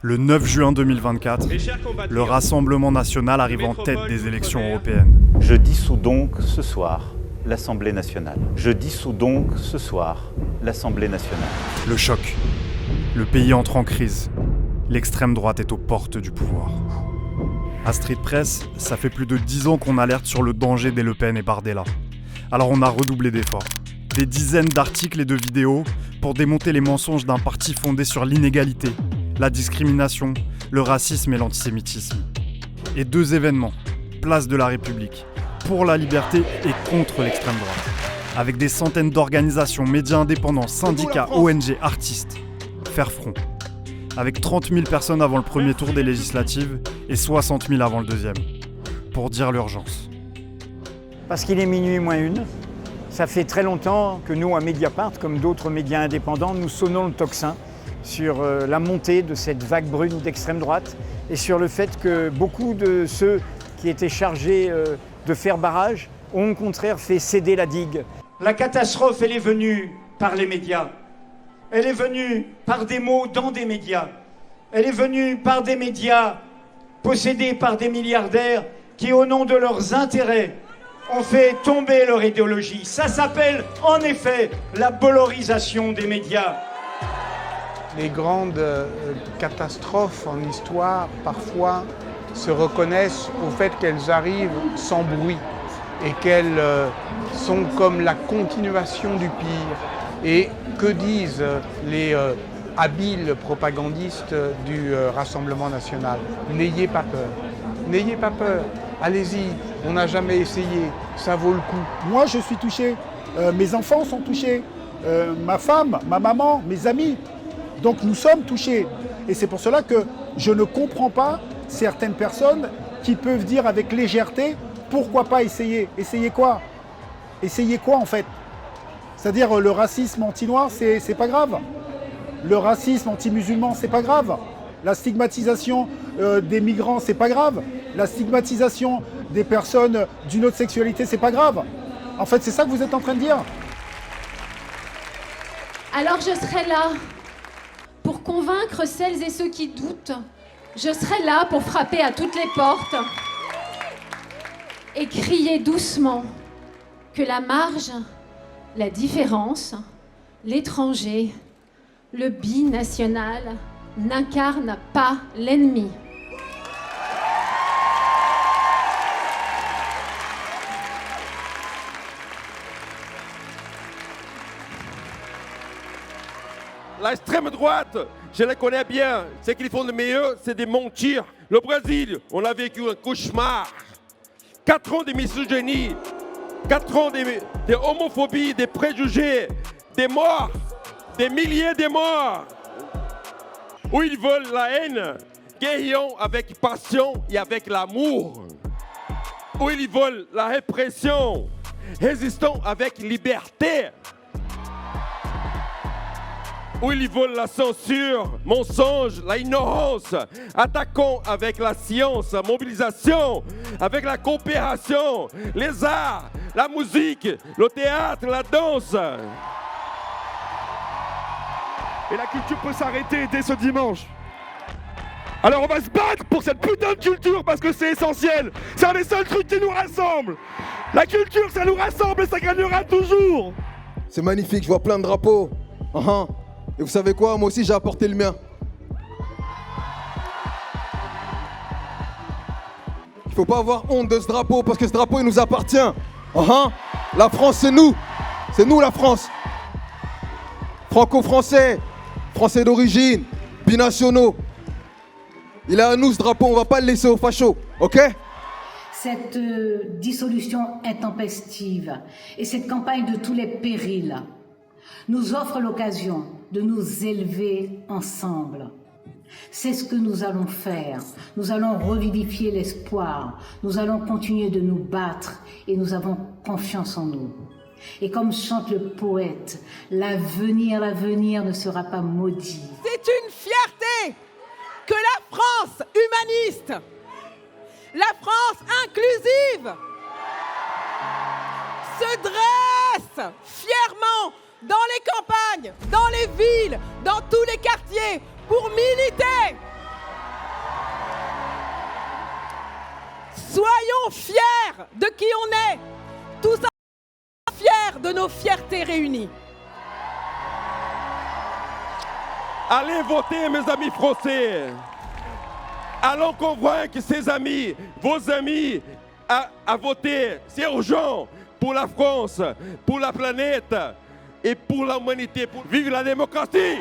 Le 9 juin 2024, le Rassemblement national arrive en tête des élections européennes. Je dissous donc ce soir l'Assemblée nationale. Je dissous donc ce soir l'Assemblée nationale. Le choc. Le pays entre en crise. L'extrême droite est aux portes du pouvoir. À Street Press, ça fait plus de 10 ans qu'on alerte sur le danger des Le Pen et Bardella. Alors on a redoublé d'efforts. Des dizaines d'articles et de vidéos pour démonter les mensonges d'un parti fondé sur l'inégalité, la discrimination, le racisme et l'antisémitisme. Et 2 événements, place de la République, pour la liberté et contre l'extrême droite. Avec des centaines d'organisations, médias indépendants, syndicats, ONG, artistes. Faire front. Avec 30 000 personnes avant le premier tour des législatives et 60 000 avant le deuxième. Pour dire l'urgence. Parce qu'il est minuit moins une. Ça fait très longtemps que nous, à Mediapart, comme d'autres médias indépendants, nous sonnons le tocsin sur la montée de cette vague brune d'extrême droite et sur le fait que beaucoup de ceux qui étaient chargés de faire barrage ont au contraire fait céder la digue. La catastrophe, elle est venue par les médias. Elle est venue par des mots dans des médias. Elle est venue par des médias possédés par des milliardaires qui, au nom de leurs intérêts, ont fait tomber leur idéologie. Ça s'appelle en effet la bollorisation des médias. Les grandes catastrophes en histoire, parfois, se reconnaissent au fait qu'elles arrivent sans bruit et qu'elles sont comme la continuation du pire. Et que disent les habiles propagandistes du Rassemblement national? N'ayez pas peur. N'ayez pas peur. Allez-y, on n'a jamais essayé, ça vaut le coup. Moi, je suis touché. Mes enfants sont touchés. Ma femme, ma maman, mes amis. Donc nous sommes touchés. Et c'est pour cela que je ne comprends pas certaines personnes qui peuvent dire avec légèreté, pourquoi pas essayer? Essayer quoi? Essayer quoi en fait? C'est-à-dire le racisme anti-noir, c'est pas grave. Le racisme anti-musulman, c'est pas grave. La stigmatisation des migrants, c'est pas grave. La stigmatisation des personnes d'une autre sexualité, c'est pas grave. En fait, c'est ça que vous êtes en train de dire. Alors je serai là pour convaincre celles et ceux qui doutent. Je serai là pour frapper à toutes les portes et crier doucement que la marge, la différence, l'étranger, le binational n'incarne pas l'ennemi. L'extrême droite, je la connais bien. Ce qu'ils font de meilleur, c'est de mentir. Le Brésil, on a vécu un cauchemar. 4 ans de misogynie, 4 ans de homophobie, de préjugés, des morts, des milliers de morts. Où ils veulent la haine, guérillons avec passion et avec l'amour. Où ils veulent la répression, résistons avec liberté. Où ils veulent la censure, mensonge, la ignorance, attaquons avec la science, mobilisation, avec la coopération, les arts, la musique, le théâtre, la danse. Et la culture peut s'arrêter dès ce dimanche. Alors on va se battre pour cette putain de culture parce que c'est essentiel. C'est un des seuls trucs qui nous rassemble. La culture, ça nous rassemble et ça gagnera toujours. C'est magnifique, je vois plein de drapeaux. Et vous savez quoi, moi aussi j'ai apporté le mien. Il faut pas avoir honte de ce drapeau parce que ce drapeau il nous appartient. La France c'est nous la France. Franco-français, français d'origine, binationaux. Il est à nous ce drapeau, on va pas le laisser aux fachos, ok? Cette dissolution intempestive et cette campagne de tous les périls nous offre l'occasion de nous élever ensemble. C'est ce que nous allons faire. Nous allons revivifier l'espoir. Nous allons continuer de nous battre et nous avons confiance en nous. Et comme chante le poète, l'avenir ne sera pas maudit. C'est une fierté que la France humaniste, la France inclusive, se dresse fièrement dans les campagnes, dans les villes, dans tous les quartiers, pour militer simplement fiers de qui on est, tout simplement fiers de nos fiertés réunies. Allez voter, mes amis français. Allons convaincre ses amis, vos amis, à voter. C'est urgent pour la France, pour la planète et pour l'humanité. Vive la démocratie!